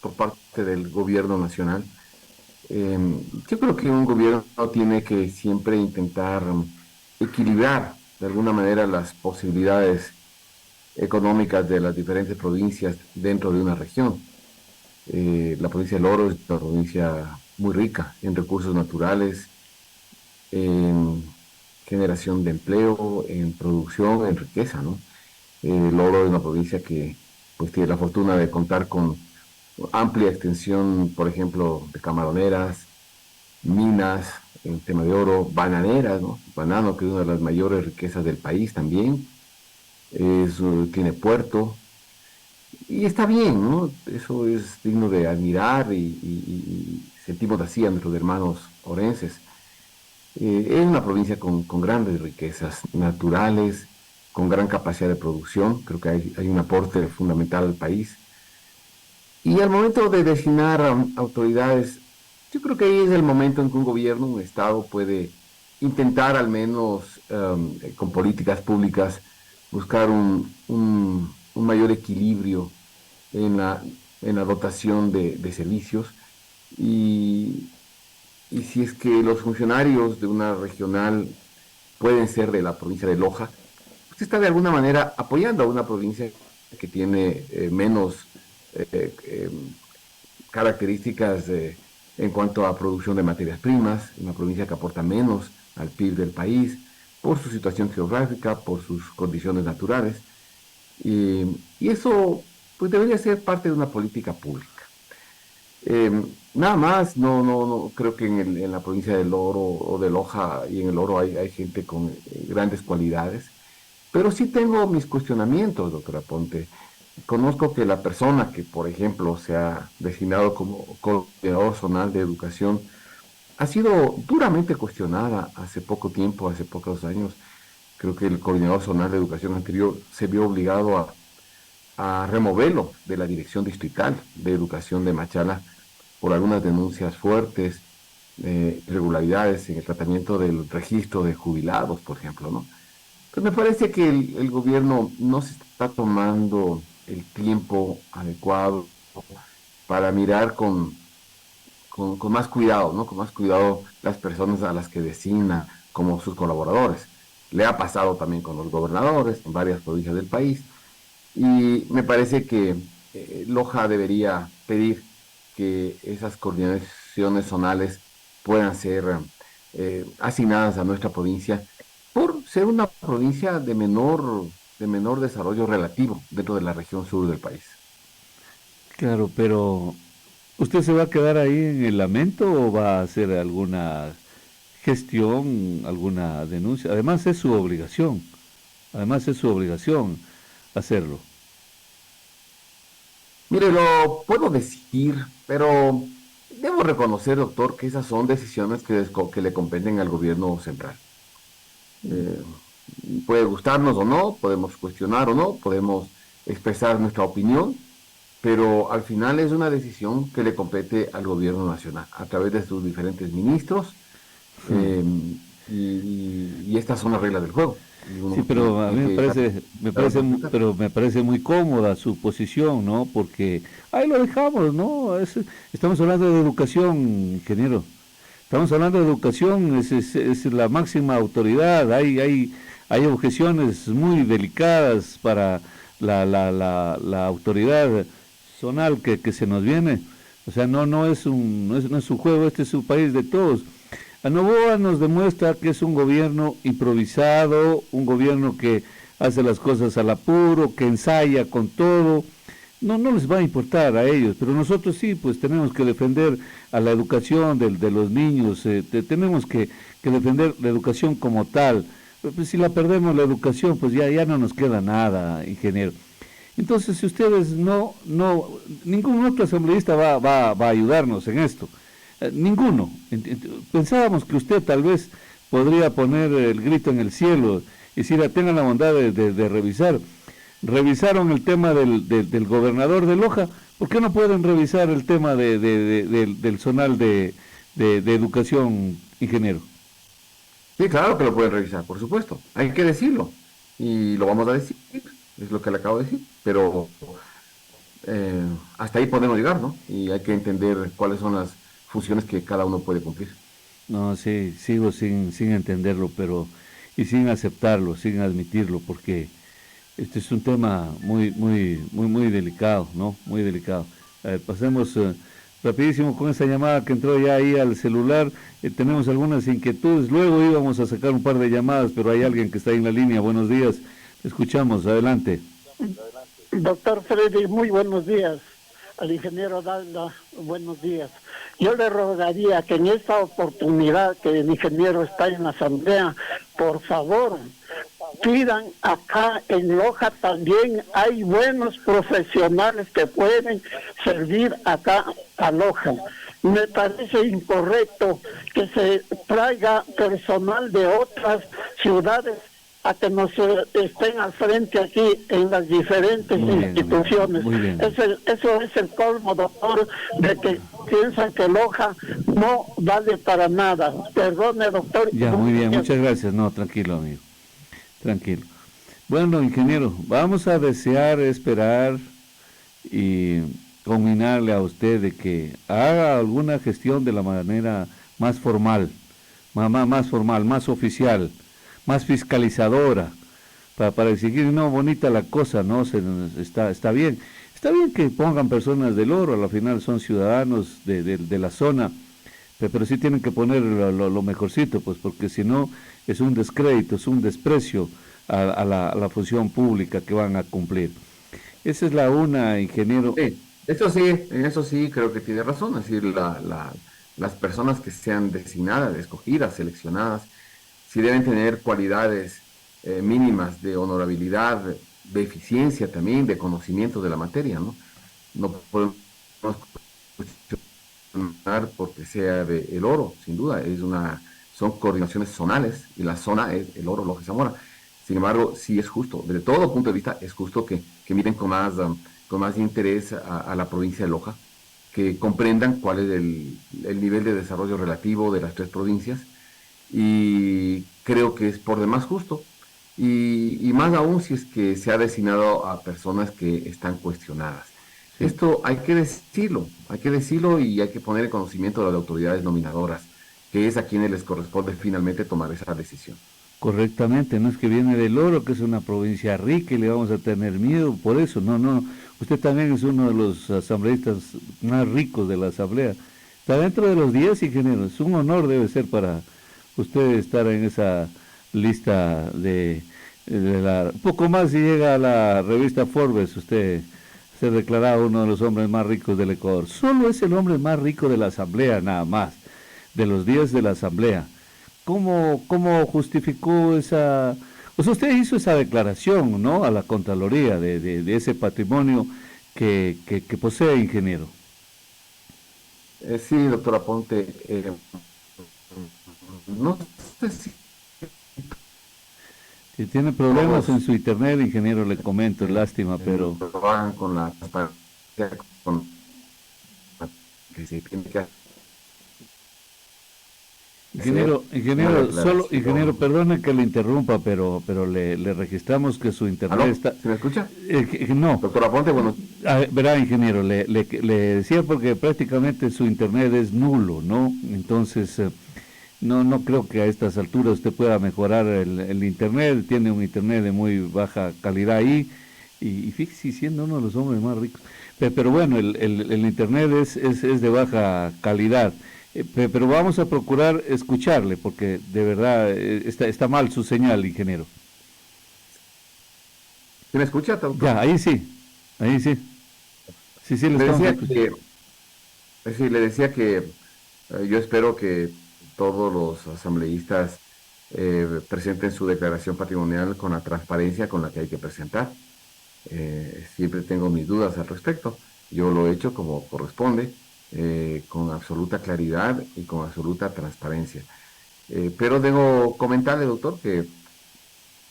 por parte del gobierno nacional. Eh, yo creo que un gobierno tiene que siempre intentar equilibrar de alguna manera las posibilidades económicas de las diferentes provincias dentro de una región. La provincia del Oro es una provincia muy rica en recursos naturales, en generación de empleo, en producción, en riqueza, ¿no? El Oro es una provincia que pues tiene la fortuna de contar con amplia extensión, por ejemplo, de camaroneras, minas, en tema de oro, bananeras, ¿no? Banano, que es una de las mayores riquezas del país también, tiene puerto, y está bien, ¿no? Eso es digno de admirar y sentimos así a nuestros hermanos orenses. Es una provincia con grandes riquezas naturales, con gran capacidad de producción, creo que hay un aporte fundamental al país. Y al momento de designar autoridades, yo creo que ahí es el momento en que un gobierno, un Estado puede intentar al menos con políticas públicas buscar un mayor equilibrio en en la dotación de servicios y, y si es que los funcionarios de una regional pueden ser de la provincia de Loja, usted está de alguna manera apoyando a una provincia que tiene menos eh, eh, características en cuanto a producción de materias primas, una provincia que aporta menos al PIB del país por su situación geográfica, por sus condiciones naturales, y eso pues debería ser parte de una política pública. Nada más, no, creo que en la provincia del Oro o de Loja y en el Oro hay gente con grandes cualidades, pero sí tengo mis cuestionamientos, doctora Ponte. Conozco que la persona que, por ejemplo, se ha designado como coordinador zonal de educación ha sido duramente cuestionada hace poco tiempo, hace pocos años. Creo que el coordinador zonal de educación anterior se vio obligado a removerlo de la dirección distrital de educación de Machala por algunas denuncias fuertes, irregularidades en el tratamiento del registro de jubilados, por ejemplo, ¿no? Pues me parece que el gobierno no se está tomando el tiempo adecuado para mirar con más cuidado, ¿no? Con más cuidado las personas a las que designa como sus colaboradores. Le ha pasado también con los gobernadores en varias provincias del país y me parece que Loja debería pedir que esas coordinaciones zonales puedan ser asignadas a nuestra provincia por ser una provincia de menor desarrollo relativo dentro de la región sur del país. Claro, pero ¿usted se va a quedar ahí en el lamento o va a hacer alguna gestión, alguna denuncia? Además es su obligación, además es su obligación hacerlo. Mire, lo puedo decir, pero debo reconocer, doctor, que esas son decisiones que le competen al gobierno central. Eh, puede gustarnos o no, podemos cuestionar o no, podemos expresar nuestra opinión, pero al final es una decisión que le compete al gobierno nacional a través de sus diferentes ministros, eh, y estas son las reglas del juego y Sí, uno pero a mí tiene que respetar. pero me parece muy cómoda su posición, ¿no? Porque ahí lo dejamos, ¿no? Estamos hablando de educación, ingeniero. Estamos hablando de educación, es la máxima autoridad. Hay objeciones muy delicadas para la autoridad zonal que se nos viene. O sea, no es un juego, este es un país de todos. A Novoa nos demuestra que es un gobierno improvisado, un gobierno que hace las cosas al apuro, que ensaya con todo. No les va a importar a ellos, pero nosotros sí, pues tenemos que defender a la educación de los niños, tenemos que defender la educación como tal. Pues, si la perdemos la educación, pues ya no nos queda nada, ingeniero. Entonces, si ustedes ningún otro asambleísta va a ayudarnos en esto. Ninguno. Pensábamos que usted tal vez podría poner el grito en el cielo y decir, tengan la bondad de revisar. Revisaron el tema del gobernador de Loja, ¿por qué no pueden revisar el tema del zonal de educación, ingeniero? Sí, claro que lo pueden revisar, por supuesto. Hay que decirlo. Y lo vamos a decir. Es lo que le acabo de decir. Pero eh, hasta ahí podemos llegar, ¿no? Y hay que entender cuáles son las funciones que cada uno puede cumplir. No, sí, sigo sin entenderlo, pero y sin aceptarlo, sin admitirlo, porque este es un tema muy delicado, ¿no? Muy delicado. A ver, pasemos rapidísimo con esta llamada que entró ya ahí al celular. Tenemos algunas inquietudes. Luego íbamos a sacar un par de llamadas, pero hay alguien que está ahí en la línea. Buenos días. Te escuchamos. Adelante. Doctor Freddy, muy buenos días. Al ingeniero Dalda, buenos días. Yo le rogaría que en esta oportunidad que el ingeniero está en la asamblea, por favor, pidan acá en Loja también hay buenos profesionales que pueden servir acá a Loja. Me parece incorrecto que se traiga personal de otras ciudades a que nos estén al frente aquí en las diferentes instituciones. Muy bien. Eso es el colmo, doctor, de que piensan que Loja no vale para nada. Perdone, doctor. Ya, muy bien. Muchas gracias. No, tranquilo, amigo. Tranquilo. Bueno, ingeniero, vamos a desear, esperar y combinarle a usted de que haga alguna gestión de la manera más formal, más formal, más oficial, más fiscalizadora, para exigir, no, bonita la cosa, no, está bien. Está bien que pongan personas del oro, a la final son ciudadanos de la zona, pero sí tienen que poner lo mejorcito, pues porque si no es un descrédito, es un desprecio a la función pública que van a cumplir. Esa es la una, ingeniero. Sí, en eso sí creo que tiene razón. Es decir, las personas que sean designadas, escogidas, seleccionadas, sí deben tener cualidades mínimas de honorabilidad, de eficiencia también, de conocimiento de la materia, ¿no? No podemos cuestionar porque sea de el oro, sin duda, son coordinaciones zonales y la zona es el oro, Loja y Zamora. Sin embargo, sí es justo, desde todo punto de vista, es justo que miren con más interés a la provincia de Loja, que comprendan cuál es el nivel de desarrollo relativo de las tres provincias y creo que es por demás justo. Y más aún si es que se ha designado a personas que están cuestionadas. Sí. Esto hay que decirlo y hay que poner en conocimiento de las autoridades nominadoras, que es a quienes les corresponde finalmente tomar esa decisión. Correctamente, no es que viene del oro, que es una provincia rica y le vamos a tener miedo por eso, no, no, usted también es uno de los asambleístas más ricos de la asamblea, está dentro de los 10 ingenieros, es un honor debe ser para usted estar en esa lista poco más si llega a la revista Forbes, usted se declara uno de los hombres más ricos del Ecuador, solo es el hombre más rico de la asamblea, nada más, de los 10 de la asamblea. ¿Cómo justificó esa? O sea, usted hizo esa declaración, ¿no? A la Contraloría de ese patrimonio que posee, ingeniero. Sí, doctora Ponte, no sé si Si tiene problemas en su internet, ingeniero, le comento, es lástima, pero lo hagan con la transparencia con la que se tiene que hacer una ingeniero, declaración. perdone que le interrumpa, pero le registramos que su internet ¿Aló? está, ¿Se me escucha? no, Doctora Ponte, bueno, verá, ingeniero, le decía porque prácticamente su internet es nulo, ¿no? Entonces, no creo que a estas alturas usted pueda mejorar el internet, tiene un internet de muy baja calidad ahí, y fíjese, siendo uno de los hombres más ricos. Pero bueno, el internet es de baja calidad. Pero vamos a procurar escucharle, porque de verdad está mal su señal, ingeniero. ¿se me escucha, Ya, doctora? ahí sí, sí, le Le estamos decía escuchando. que, sí, le decía que yo espero que todos los asambleístas presenten su declaración patrimonial con la transparencia con la que hay que presentar. Siempre tengo mis dudas al respecto. Yo lo he hecho como corresponde, con absoluta claridad y con absoluta transparencia. Pero debo comentarle, doctor, que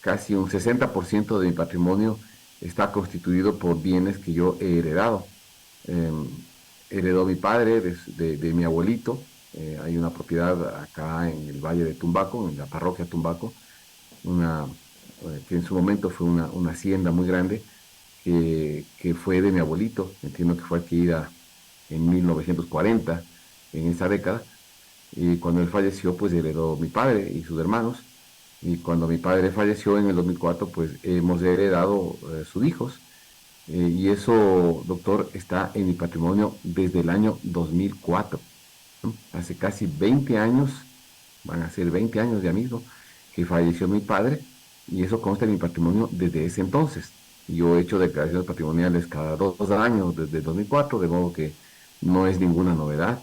casi un 60% de mi patrimonio está constituido por bienes que yo he heredado. Eh, Heredó mi padre de mi abuelito. Hay una propiedad acá en el Valle de Tumbaco, en la parroquia Tumbaco, una, que en su momento fue una hacienda muy grande que fue de mi abuelito, entiendo que fue adquirida en 1940, en esa década, y cuando él falleció, pues heredó mi padre y sus hermanos, y cuando mi padre falleció en el 2004, pues hemos heredado sus hijos, y eso, doctor, está en mi patrimonio desde el año 2004, ¿no? Hace casi 20 años, van a ser 20 años ya mismo, que falleció mi padre, y eso consta en mi patrimonio desde ese entonces. Yo he hecho declaraciones patrimoniales cada 2 años desde el 2004, de modo que no es ninguna novedad.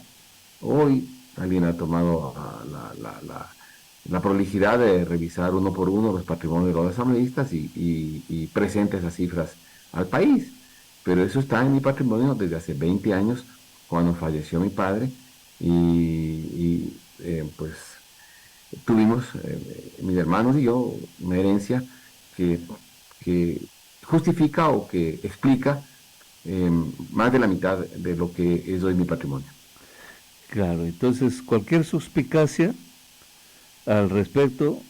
Hoy alguien ha tomado la prolijidad de revisar uno por uno los patrimonios de los asambleístas y presenta esas cifras al país. Pero eso está en mi patrimonio desde hace 20 años, cuando falleció mi padre, pues tuvimos, mis hermanos y yo, una herencia que, que justifica o que explica más de la mitad de lo que es hoy mi patrimonio. Claro, entonces cualquier suspicacia al respecto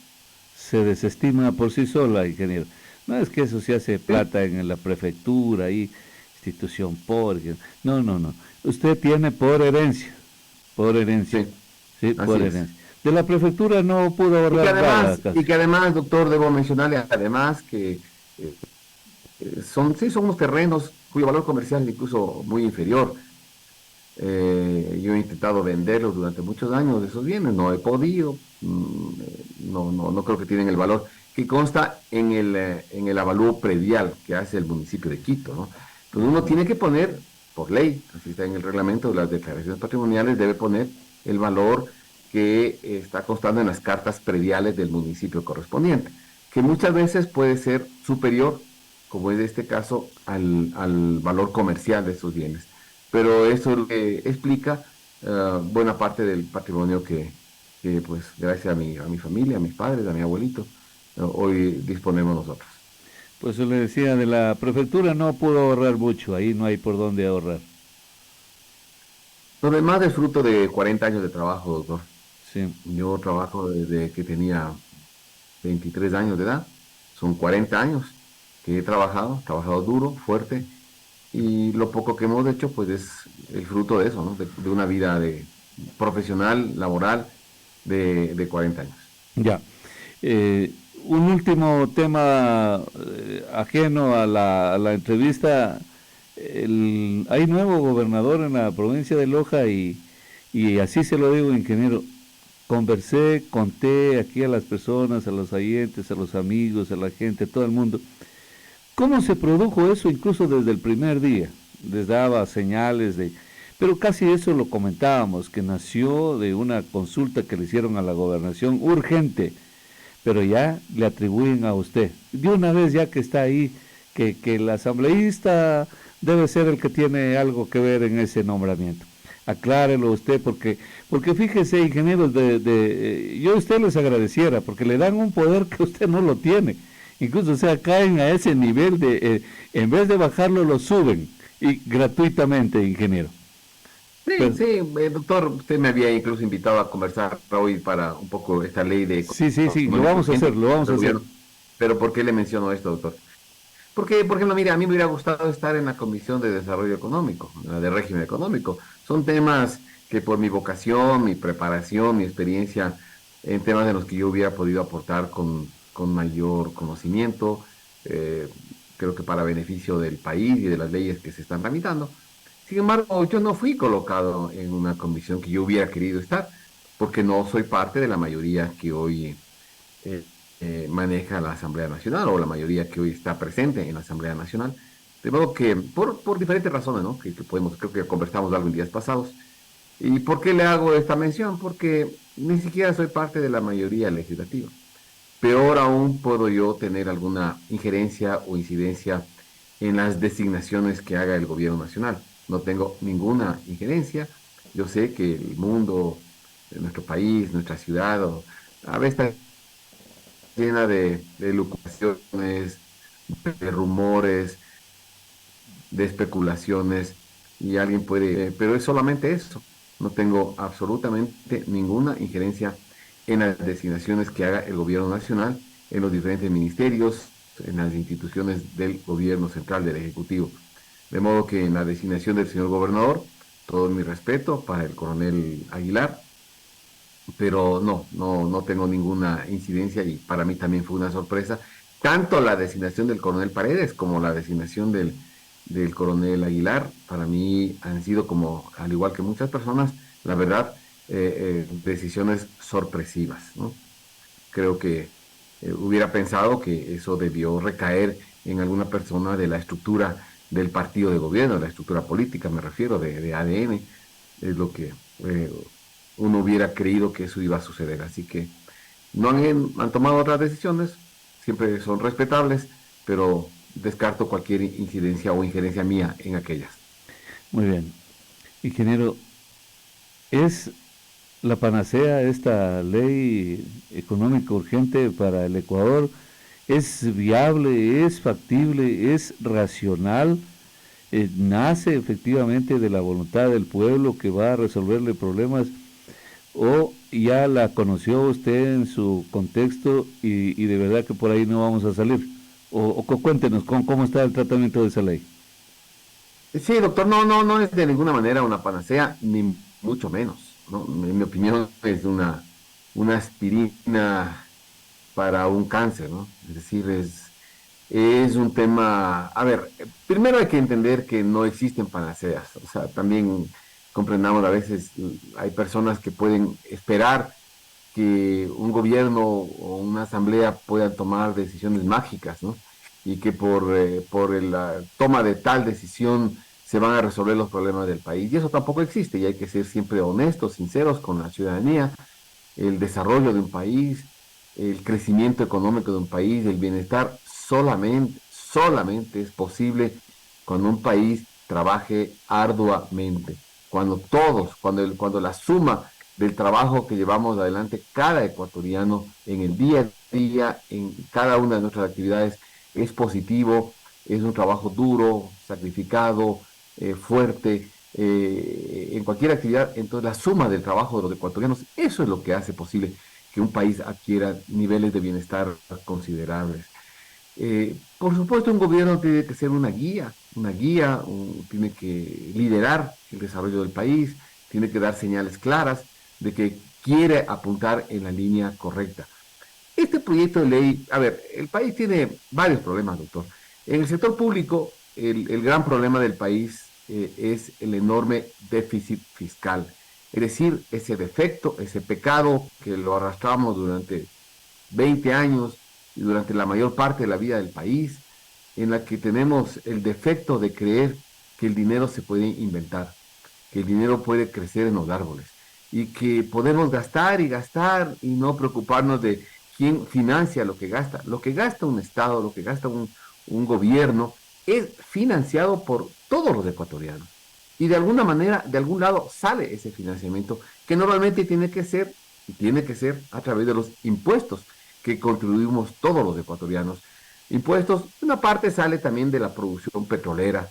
se desestima por sí sola, ingeniero. No es que eso se hace plata en la prefectura y institución pobre. No, no, no. Usted tiene por herencia, Sí, sí, así por es. herencia. De la prefectura no pudo ahorrar nada, casi. Y que además, doctor, debo mencionarle además que sí, son unos terrenos cuyo valor comercial es incluso muy inferior. Yo he intentado venderlos durante muchos años, esos bienes, no he podido, no creo que tienen el valor que consta en el avalúo predial que hace el municipio de Quito, ¿no? Entonces uno tiene que poner, por ley, así está en el reglamento de las declaraciones patrimoniales, debe poner el valor que está constando en las cartas prediales del municipio correspondiente, que muchas veces puede ser superior, como es este caso, al valor comercial de estos bienes. Pero eso es lo que explica buena parte del patrimonio pues, gracias a mi familia, a mis padres, a mi abuelito, hoy disponemos nosotros. Pues yo le decía, de la prefectura no pudo ahorrar mucho, ahí no hay por dónde ahorrar. Lo demás es fruto de 40 años de trabajo, doctor. Sí. Yo trabajo desde que tenía 23 años de edad, son 40 años que he trabajado duro, fuerte, y lo poco que hemos hecho, pues es el fruto de eso, ¿no? De una vida profesional, laboral, de 40 años. Ya. Eh, un último tema ajeno a la entrevista. Hay nuevo gobernador en la provincia de Loja y así se lo digo, ingeniero. Conversé, conté aquí a las personas, a los oyentes, a los amigos, a la gente, a todo el mundo. ¿Cómo se produjo eso incluso desde el primer día? Les daba señales de... Pero casi eso lo comentábamos, que nació de una consulta que le hicieron a la gobernación urgente, pero ya le atribuyen a usted. De una vez ya que está ahí, que el asambleísta debe ser el que tiene algo que ver en ese nombramiento. Aclárelo usted, porque fíjese, ingenieros, yo a usted les agradeciera, porque le dan un poder que usted no lo tiene. Incluso, o sea, caen a ese nivel en vez de bajarlo, lo suben, y gratuitamente, ingeniero. Sí, Pero, sí, doctor, usted me había incluso invitado a conversar hoy para un poco esta ley de sí, sí, sí, lo patrimonio vamos a hacer, urgente lo vamos a del hacer. gobierno. Pero ¿por qué le menciono esto, doctor? Porque, por ejemplo, mire, a mí me hubiera gustado estar en la Comisión de Desarrollo Económico, la de régimen económico. Son temas que por mi vocación, mi preparación, mi experiencia, en temas en los que yo hubiera podido aportar con mayor conocimiento, eh, creo que para beneficio del país y de las leyes que se están tramitando. Sin embargo, yo no fui colocado en una comisión que yo hubiera querido estar, porque no soy parte de la mayoría que hoy eh, maneja la Asamblea Nacional o la mayoría que hoy está presente en la Asamblea Nacional. De modo que, por diferentes razones, ¿no? Que podemos, creo que conversamos algo en días pasados. ¿Y por qué le hago esta mención? Porque ni siquiera soy parte de la mayoría legislativa. Peor aún puedo yo tener alguna injerencia o incidencia en las designaciones que haga el gobierno nacional. No tengo ninguna injerencia. Yo sé que el mundo, nuestro país, nuestra ciudad, a veces está llena de elucubraciones, de rumores, de especulaciones, y alguien puede, pero es solamente eso. No tengo absolutamente ninguna injerencia en las designaciones que haga el gobierno nacional en los diferentes ministerios, en las instituciones del gobierno central, del Ejecutivo. De modo que en la designación del señor gobernador, todo mi respeto para el coronel Aguilar, pero no tengo ninguna incidencia y para mí también fue una sorpresa, tanto la designación del coronel Paredes como la designación del coronel Aguilar, para mí han sido como, al igual que muchas personas, la verdad, decisiones sorpresivas, ¿no? Creo que hubiera pensado que eso debió recaer en alguna persona de la estructura del partido de gobierno, de la estructura política, me refiero, de ADN, es lo que uno hubiera creído que eso iba a suceder. Así que no han tomado otras decisiones, siempre son respetables, pero descarto cualquier incidencia o injerencia mía en aquellas. Muy bien. Ingeniero, ¿es la panacea esta ley económica urgente para el Ecuador? ¿Es viable, es factible, es racional? ¿Nace efectivamente de la voluntad del pueblo que va a resolverle problemas? ¿O ya la conoció usted en su contexto y de verdad que por ahí no vamos a salir? Cuéntenos cómo está el tratamiento de esa ley. Sí, doctor, no es de ninguna manera una panacea, ni mucho menos, ¿no? En mi opinión es una aspirina para un cáncer, ¿no? Es decir, es un tema, a ver, primero hay que entender que no existen panaceas, o sea, también comprendamos a veces, hay personas que pueden esperar que un gobierno o una asamblea puedan tomar decisiones mágicas, ¿no? Y que por la toma de tal decisión se van a resolver los problemas del país. Y eso tampoco existe, y hay que ser siempre honestos, sinceros con la ciudadanía, el desarrollo de un país, el crecimiento económico de un país, el bienestar, solamente es posible cuando un país trabaje arduamente, cuando todos, cuando la suma del trabajo que llevamos adelante cada ecuatoriano en el día a día, en cada una de nuestras actividades, es positivo, es un trabajo duro, sacrificado, fuerte, en cualquier actividad. Entonces la suma del trabajo de los ecuatorianos, eso es lo que hace posible que un país adquiera niveles de bienestar considerables. Por supuesto, un gobierno tiene que ser tiene que liderar el desarrollo del país, tiene que dar señales claras de que quiere apuntar en la línea correcta. Este proyecto de ley, a ver, el país tiene varios problemas, doctor. En el sector público, el gran problema del país es el enorme déficit fiscal, es decir, ese defecto, ese pecado que lo arrastramos durante 20 años y durante la mayor parte de la vida del país, en la que tenemos el defecto de creer que el dinero se puede inventar, que el dinero puede crecer en los árboles y que podemos gastar y no preocuparnos de quién financia lo que gasta. Lo que gasta un Estado, lo que gasta un gobierno, es financiado por todos los ecuatorianos. Y de alguna manera, de algún lado sale ese financiamiento que normalmente tiene que ser a través de los impuestos que contribuimos todos los ecuatorianos. Impuestos, una parte sale también de la producción petrolera,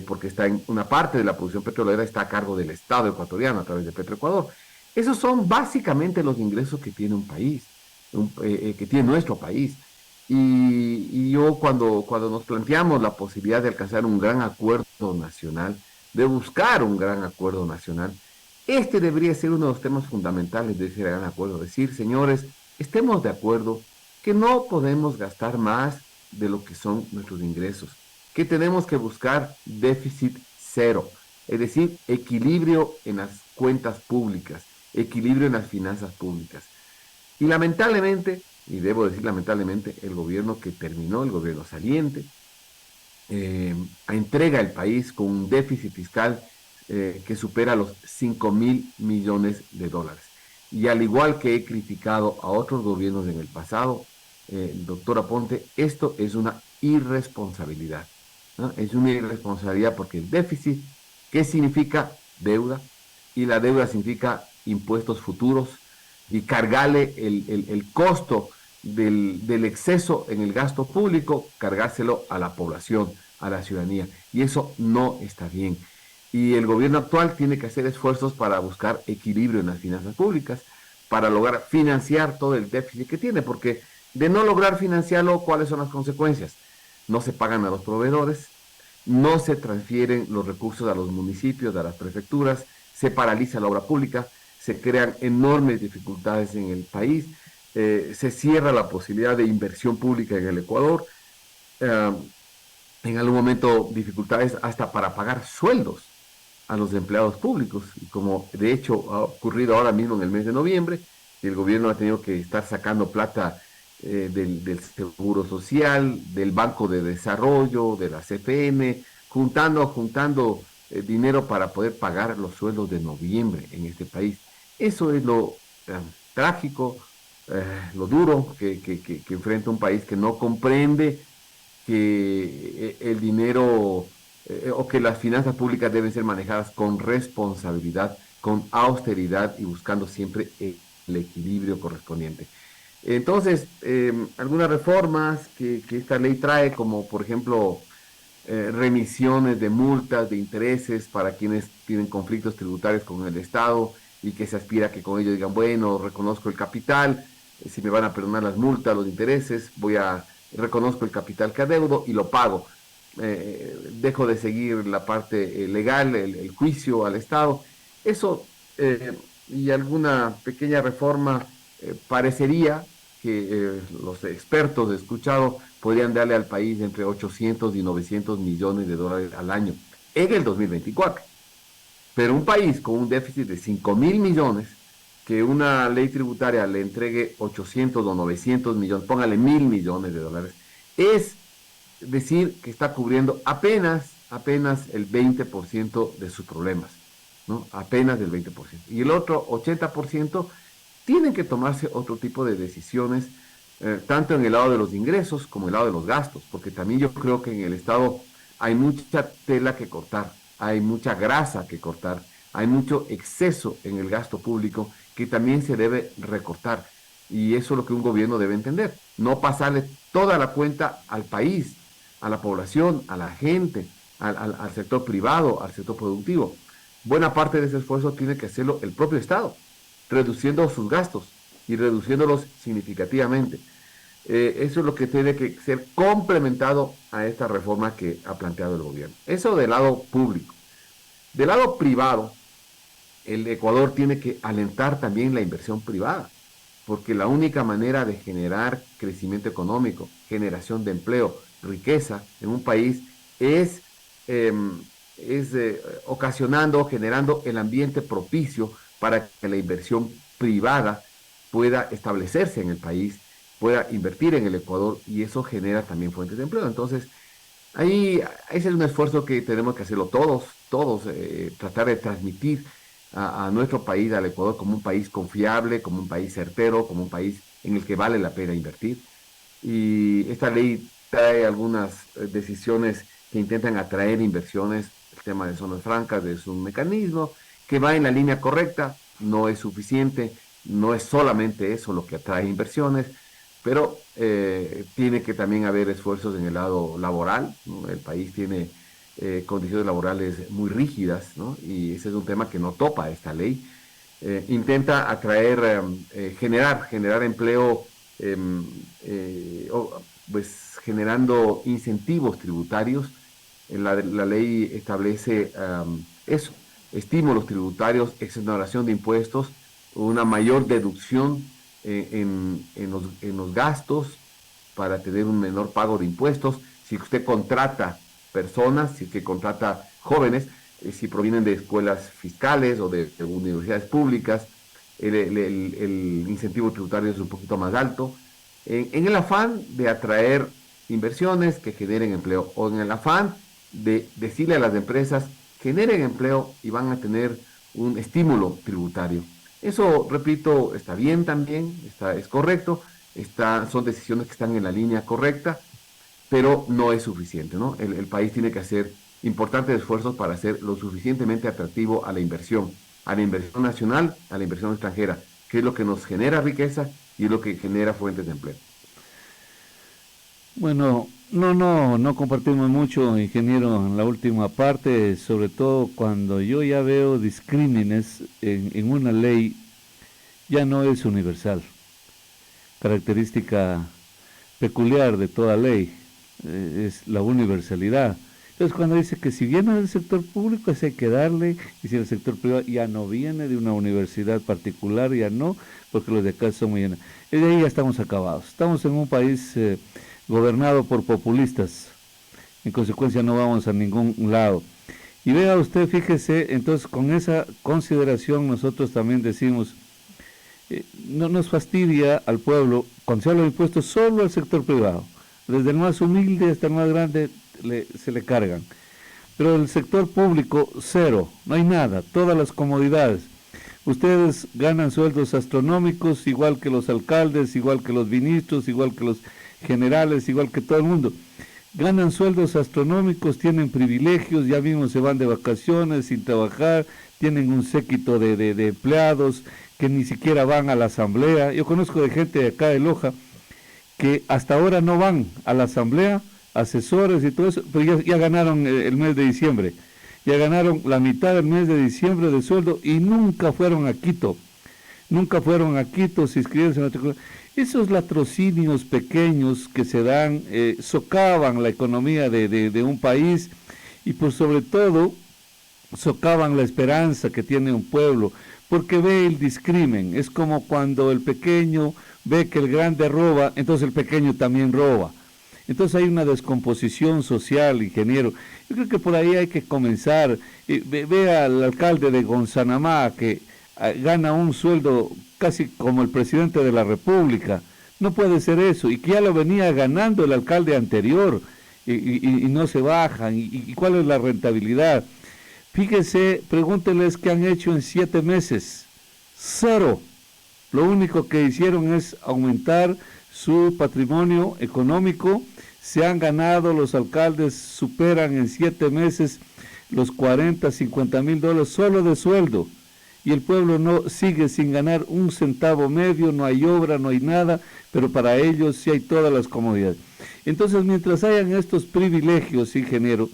porque una parte de la producción petrolera está a cargo del Estado ecuatoriano a través de Petroecuador. Esos son básicamente los ingresos que tiene un país, que tiene nuestro país. Y yo cuando nos planteamos la posibilidad de alcanzar un gran acuerdo nacional, de buscar un gran acuerdo nacional, este debería ser uno de los temas fundamentales de ese gran acuerdo. Decir, señores, estemos de acuerdo que no podemos gastar más de lo que son nuestros ingresos, que tenemos que buscar déficit cero, es decir, equilibrio en las cuentas públicas, equilibrio en las finanzas públicas. Y lamentablemente, y debo decir lamentablemente, el gobierno que terminó, el gobierno saliente, entrega el país con un déficit fiscal que supera los 5.000 millones de dólares. Y al igual que he criticado a otros gobiernos en el pasado, doctor Aponte, esto es una irresponsabilidad, ¿no? Es una irresponsabilidad porque el déficit, ¿qué significa? Deuda, y la deuda significa impuestos futuros, y cargarle el costo del exceso en el gasto público, cargárselo a la población, a la ciudadanía. Y eso no está bien. Y el gobierno actual tiene que hacer esfuerzos para buscar equilibrio en las finanzas públicas, para lograr financiar todo el déficit que tiene, porque De no lograr financiarlo, ¿cuáles son las consecuencias? No se pagan a los proveedores, no se transfieren los recursos a los municipios, a las prefecturas, se paraliza la obra pública, se crean enormes dificultades en el país, se cierra la posibilidad de inversión pública en el Ecuador, eh, en algún momento dificultades hasta para pagar sueldos a los empleados públicos, y como de hecho ha ocurrido ahora mismo en el mes de noviembre, el gobierno ha tenido que estar sacando plata del Seguro Social, del Banco de Desarrollo, de la CFN, juntando dinero para poder pagar los sueldos de noviembre en este país. Eso es lo trágico, lo duro que enfrenta un país que no comprende que el dinero o que las finanzas públicas deben ser manejadas con responsabilidad, con austeridad y buscando siempre el equilibrio correspondiente. Entonces, algunas reformas que esta ley trae, como por ejemplo remisiones de multas, de intereses para quienes tienen conflictos tributarios con el Estado y que se aspira a que con ello digan, bueno, reconozco el capital, si me van a perdonar las multas, los intereses, reconozco el capital que adeudo y lo pago. Dejo de seguir la parte legal, el juicio al Estado. Eso y alguna pequeña reforma parecería que los expertos he escuchado podrían darle al país entre 800 y 900 millones de dólares al año en el 2024. Pero un país con un déficit de 5.000 millones, que una ley tributaria le entregue 800 o 900 millones, póngale 1.000 millones de dólares, es decir que está cubriendo apenas el 20% de sus problemas, ¿no? Apenas el 20%. Y el otro 80% tienen que tomarse otro tipo de decisiones, tanto en el lado de los ingresos como en el lado de los gastos, porque también yo creo que en el Estado hay mucha tela que cortar, hay mucha grasa que cortar, hay mucho exceso en el gasto público que también se debe recortar. Y eso es lo que un gobierno debe entender, no pasarle toda la cuenta al país, a la población, a la gente, al sector privado, al sector productivo. Buena parte de ese esfuerzo tiene que hacerlo el propio Estado, reduciendo sus gastos y reduciéndolos significativamente. Eso es lo que tiene que ser complementado a esta reforma que ha planteado el gobierno. Eso del lado público. Del lado privado, el Ecuador tiene que alentar también la inversión privada, porque la única manera de generar crecimiento económico, generación de empleo, riqueza en un país es, eh, ocasionando, generando el ambiente propicio para que la inversión privada pueda establecerse en el país, pueda invertir en el Ecuador y eso genera también fuentes de empleo. Entonces, ahí ese es un esfuerzo que tenemos que hacerlo todos, tratar de transmitir a nuestro país, al Ecuador, como un país confiable, como un país certero, como un país en el que vale la pena invertir. Y esta ley trae algunas decisiones que intentan atraer inversiones, el tema de zonas francas es un mecanismo que va en la línea correcta, no es suficiente, no es solamente eso lo que atrae inversiones, pero tiene que también haber esfuerzos en el lado laboral, ¿no? El país tiene condiciones laborales muy rígidas, ¿no? Y ese es un tema que no topa esta ley. Intenta atraer, generar empleo, pues generando incentivos tributarios. La ley establece eso, estímulos tributarios, exoneración de impuestos, una mayor deducción en los gastos para tener un menor pago de impuestos. Si usted contrata personas, si que contrata jóvenes, si provienen de escuelas fiscales o de universidades públicas, el incentivo tributario es un poquito más alto, en el afán de atraer inversiones que generen empleo o en el afán de decirle a las empresas generen empleo y van a tener un estímulo tributario. Eso, repito, está bien también, es correcto, son decisiones que están en la línea correcta, pero no es suficiente, ¿no? El país tiene que hacer importantes esfuerzos para hacer lo suficientemente atractivo a la inversión nacional, a la inversión extranjera, que es lo que nos genera riqueza y es lo que genera fuentes de empleo. Bueno, no compartimos mucho, ingeniero, en la última parte, sobre todo cuando yo ya veo discrímenes en una ley, ya no es universal, característica peculiar de toda ley, es la universalidad. Entonces cuando dice que si viene del sector público, ese hay que darle, y si el sector privado ya no viene de una universidad particular, ya no, porque los de acá son muy llenos. Y de ahí ya estamos acabados. Estamos en un país gobernado por populistas. En consecuencia no vamos a ningún lado. Y vea usted, fíjese, entonces con esa consideración nosotros también decimos, no nos fastidia al pueblo cuando se habla de impuestos solo al sector privado. Desde el más humilde hasta el más grande se le cargan. Pero el sector público, cero, no hay nada, todas las comodidades. Ustedes ganan sueldos astronómicos, igual que los alcaldes, igual que los ministros, igual que los generales, igual que todo el mundo. Ganan sueldos astronómicos, tienen privilegios, ya mismo se van de vacaciones sin trabajar, tienen un séquito de empleados que ni siquiera van a la asamblea. Yo conozco de gente de acá de Loja que hasta ahora no van a la asamblea, asesores y todo eso, pero ya ganaron el mes de diciembre, ya ganaron la mitad del mes de diciembre de sueldo y nunca fueron a Quito, se inscribieron en la... Esos latrocinios pequeños que se dan socavan la economía de un país y por sobre todo socavan la esperanza que tiene un pueblo, porque ve el discrimen. Es como cuando el pequeño ve que el grande roba, entonces el pequeño también roba. Entonces hay una descomposición social, ingeniero. Yo creo que por ahí hay que comenzar. Ve al alcalde de Gonzanamá que gana un sueldo casi como el presidente de la República. No puede ser eso, y que ya lo venía ganando el alcalde anterior, y no se bajan, y cuál es la rentabilidad. Fíjense, pregúntenles qué han hecho en 7 meses. Cero. Lo único que hicieron es aumentar su patrimonio económico. Se han ganado, los alcaldes superan en 7 meses los 40, 50 mil dólares solo de sueldo. Y el pueblo no sigue sin ganar un centavo medio, no hay obra, no hay nada, pero para ellos sí hay todas las comodidades. Entonces, mientras hayan estos privilegios, ingeniero,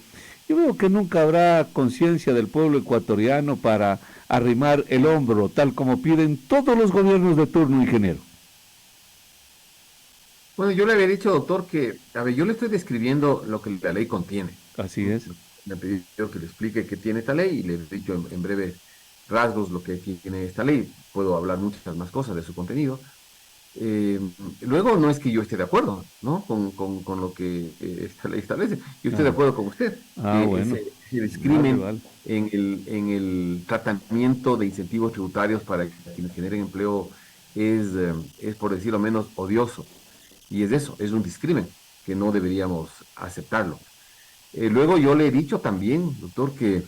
yo veo que nunca habrá conciencia del pueblo ecuatoriano para arrimar el hombro, tal como piden todos los gobiernos de turno, ingeniero. Bueno, yo le había dicho, doctor, que, a ver, yo le estoy describiendo lo que la ley contiene. Así es. Me ha pedido que le explique qué tiene esta ley y le he dicho en breve rasgos lo que tiene esta ley. Puedo hablar muchas más cosas de su contenido. Luego no es que yo esté de acuerdo, ¿no? con lo que esta ley establece. Yo estoy de acuerdo con usted. Bueno. El discrimen Vale. en el tratamiento de incentivos tributarios para quienes generen empleo es, por decirlo menos, odioso. Y es eso, es un discrimen que no deberíamos aceptarlo. Luego yo le he dicho también, doctor, que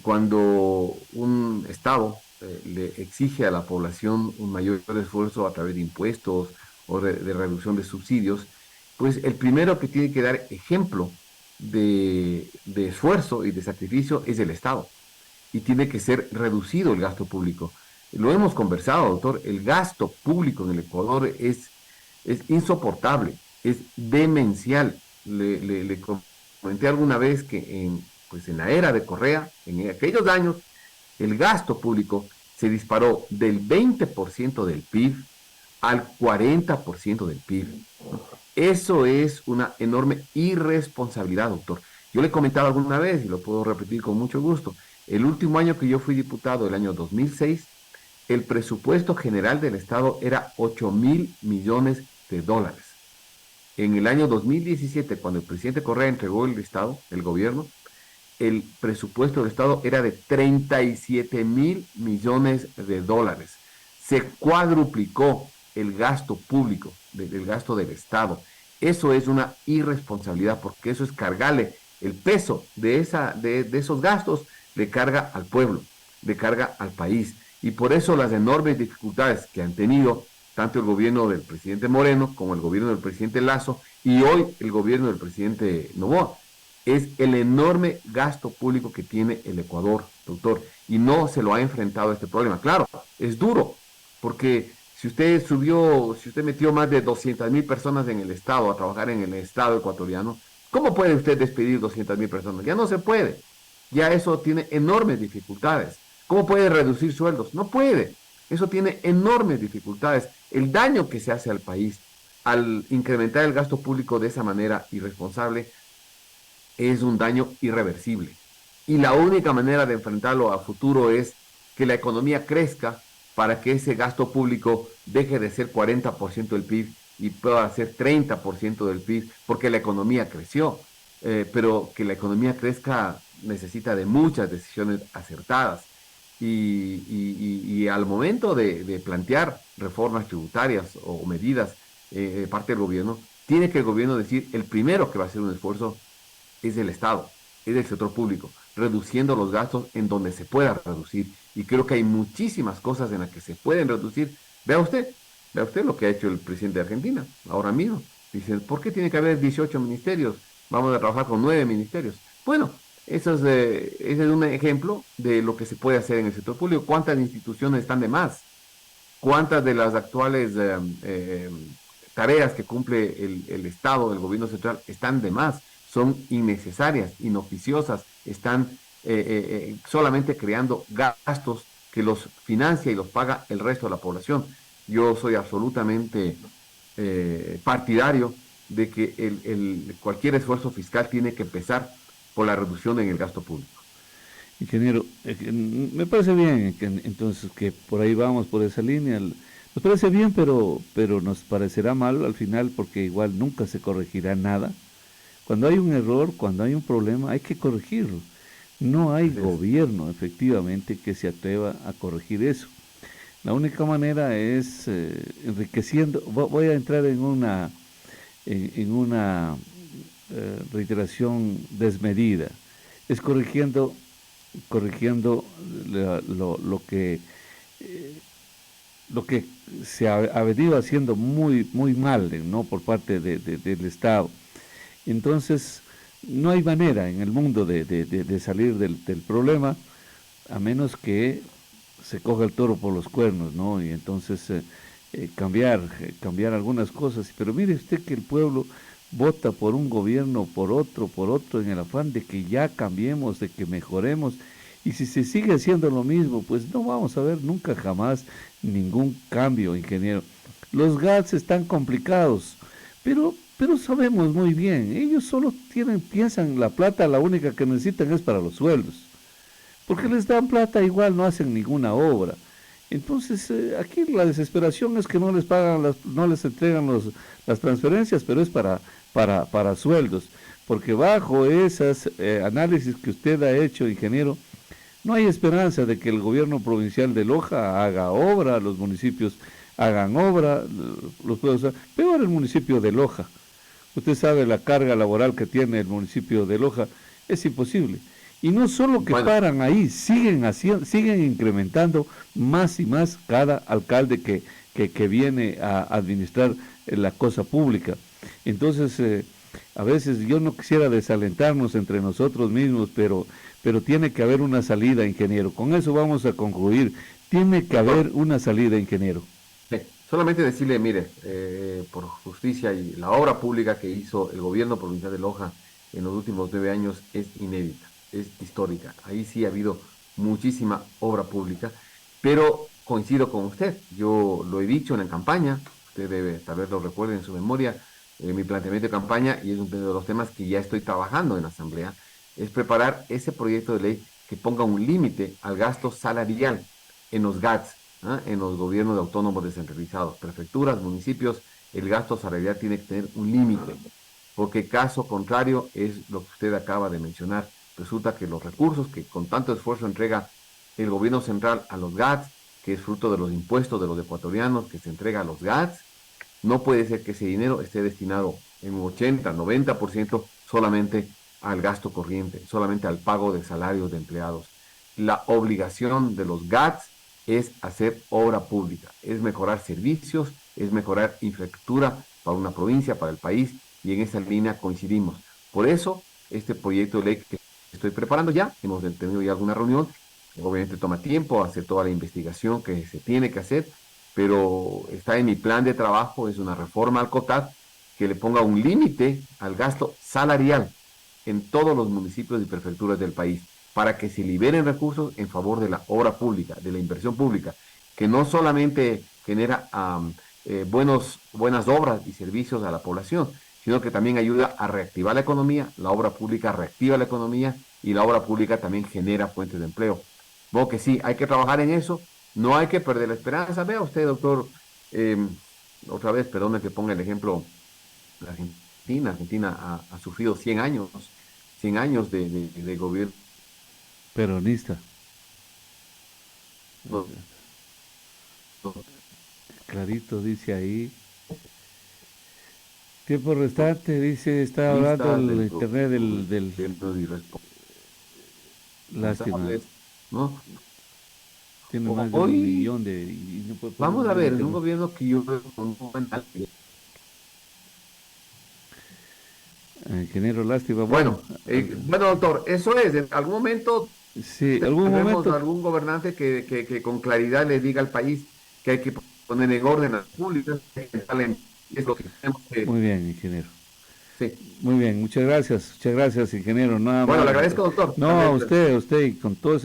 cuando un Estado le exige a la población un mayor esfuerzo a través de impuestos o de reducción de subsidios, pues el primero que tiene que dar ejemplo de esfuerzo y de sacrificio es el Estado. Y tiene que ser reducido el gasto público. Lo hemos conversado, doctor, el gasto público en el Ecuador es insoportable, es demencial. Le comenté alguna vez que en la era de Correa, en aquellos años, el gasto público se disparó del 20% del PIB al 40% del PIB. Eso es una enorme irresponsabilidad, doctor. Yo le he comentado alguna vez y lo puedo repetir con mucho gusto. El último año que yo fui diputado, el año 2006, el presupuesto general del Estado era 8.000 millones de dólares. En el año 2017, cuando el presidente Correa entregó el Estado, el gobierno, el presupuesto del Estado era de 37.000 millones de dólares. Se cuadruplicó el gasto público, el gasto del Estado. Eso es una irresponsabilidad, porque eso es cargarle el peso de esos gastos, le carga al pueblo, le carga al país. Y por eso las enormes dificultades que han tenido tanto el gobierno del presidente Moreno como el gobierno del presidente Lazo y hoy el gobierno del presidente Noboa, es el enorme gasto público que tiene el Ecuador, doctor, y no se lo ha enfrentado a este problema. Claro, es duro, porque si usted metió más de 200.000 personas en el Estado a trabajar en el Estado ecuatoriano, ¿cómo puede usted despedir 200.000 personas? Ya no se puede, ya eso tiene enormes dificultades. ¿Cómo puede reducir sueldos? No puede, eso tiene enormes dificultades. El daño que se hace al país al incrementar el gasto público de esa manera irresponsable, es un daño irreversible. Y la única manera de enfrentarlo a futuro es que la economía crezca para que ese gasto público deje de ser 40% del PIB y pueda ser 30% del PIB, porque la economía creció. Pero que la economía crezca necesita de muchas decisiones acertadas. Y al momento de plantear reformas tributarias o medidas de parte del gobierno, tiene que el gobierno decir, el primero que va a hacer un esfuerzo es el Estado, es el sector público, reduciendo los gastos en donde se pueda reducir. Y creo que hay muchísimas cosas en las que se pueden reducir. Vea usted lo que ha hecho el presidente de Argentina ahora mismo. Dice, ¿por qué tiene que haber 18 ministerios? Vamos a trabajar con 9 ministerios. Bueno, ese es un ejemplo de lo que se puede hacer en el sector público. ¿Cuántas instituciones están de más? ¿Cuántas de las actuales tareas que cumple el Estado, el gobierno central, están de más? Son innecesarias, inoficiosas, están solamente creando gastos que los financia y los paga el resto de la población. Yo soy absolutamente partidario de que cualquier esfuerzo fiscal tiene que empezar por la reducción en el gasto público. Ingeniero, me parece bien entonces que por ahí vamos, por esa línea. Nos parece bien, pero nos parecerá mal al final porque igual nunca se corregirá nada. Cuando hay un error, cuando hay un problema, hay que corregirlo. No hay gobierno, efectivamente, que se atreva a corregir eso. La única manera es enriqueciendo. Voy a entrar en una reiteración desmedida. Es corrigiendo lo que se ha venido haciendo muy muy mal, ¿no? Por parte del Estado. Entonces, no hay manera en el mundo de salir del problema a menos que se coja el toro por los cuernos, ¿no? Y entonces cambiar algunas cosas. Pero mire usted que el pueblo vota por un gobierno, por otro, en el afán de que ya cambiemos, de que mejoremos. Y si se sigue haciendo lo mismo, pues no vamos a ver nunca jamás ningún cambio, ingeniero. Los GATS están complicados, pero sabemos muy bien, ellos solo piensan la plata, la única que necesitan es para los sueldos. Porque les dan plata, igual no hacen ninguna obra. Entonces, aquí la desesperación es que no les pagan, no les entregan las transferencias, pero es para sueldos. Porque bajo esas análisis que usted ha hecho, ingeniero, no hay esperanza de que el gobierno provincial de Loja haga obra, los municipios hagan obra, los pueblos, peor el municipio de Loja. Usted sabe la carga laboral que tiene el municipio de Loja, es imposible. Y no solo que paran ahí, siguen incrementando más y más cada alcalde que viene a administrar la cosa pública. Entonces, a veces yo no quisiera desalentarnos entre nosotros mismos, pero tiene que haber una salida, ingeniero. Con eso vamos a concluir. Tiene que haber una salida, ingeniero. Sí. Solamente decirle, mire, por justicia y la obra pública que hizo el gobierno provincial de Loja en los últimos 9 años es inédita, es histórica. Ahí sí ha habido muchísima obra pública, pero coincido con usted. Yo lo he dicho en la campaña, usted debe tal vez lo recuerde en su memoria, mi planteamiento de campaña, y es uno de los temas que ya estoy trabajando en la Asamblea, es preparar ese proyecto de ley que ponga un límite al gasto salarial en los GATS, en los gobiernos autónomos descentralizados, prefecturas, municipios. El gasto salarial tiene que tener un límite, porque caso contrario es lo que usted acaba de mencionar. Resulta que los recursos que con tanto esfuerzo entrega el gobierno central a los GATS, que es fruto de los impuestos de los ecuatorianos que se entrega a los GATS, no puede ser que ese dinero esté destinado en un 80, 90% solamente al gasto corriente, solamente al pago de salarios de empleados. La obligación de los GATS es hacer obra pública, es mejorar servicios, es mejorar infraestructura para una provincia, para el país, y en esa línea coincidimos. Por eso, este proyecto de ley que estoy preparando ya, hemos tenido ya alguna reunión, obviamente toma tiempo hacer toda la investigación que se tiene que hacer, pero está en mi plan de trabajo, es una reforma al COTAD que le ponga un límite al gasto salarial en todos los municipios y prefecturas del país, para que se liberen recursos en favor de la obra pública, de la inversión pública, que no solamente genera buenas obras y servicios a la población, sino que también ayuda a reactivar la economía, la obra pública reactiva la economía y la obra pública también genera fuentes de empleo. Bueno, que sí, hay que trabajar en eso, no hay que perder la esperanza. Vea usted, doctor, eh, otra vez, perdone que ponga el ejemplo, la Argentina ha sufrido 100 años de gobierno. Peronista. Clarito dice ahí. Tiempo restante, dice, está hablando el internet del lástima. ¿No? Tiene más de un Hoy millón de... y no puede poner vamos un a buen ver, es un internet. gobierno que yo veo con un buen Ingeniero, lástima. Bueno, bueno, bueno, doctor, eso es. En algún momento sí, algún tendremos momento. algún gobernante que con claridad le diga al país que hay que poner en orden las públicas, y es lo que tenemos que. Muy bien, ingeniero. Sí. Muy bien, muchas gracias, ingeniero. Nada Bueno, más. le agradezco, doctor. No, a usted, y con todo ese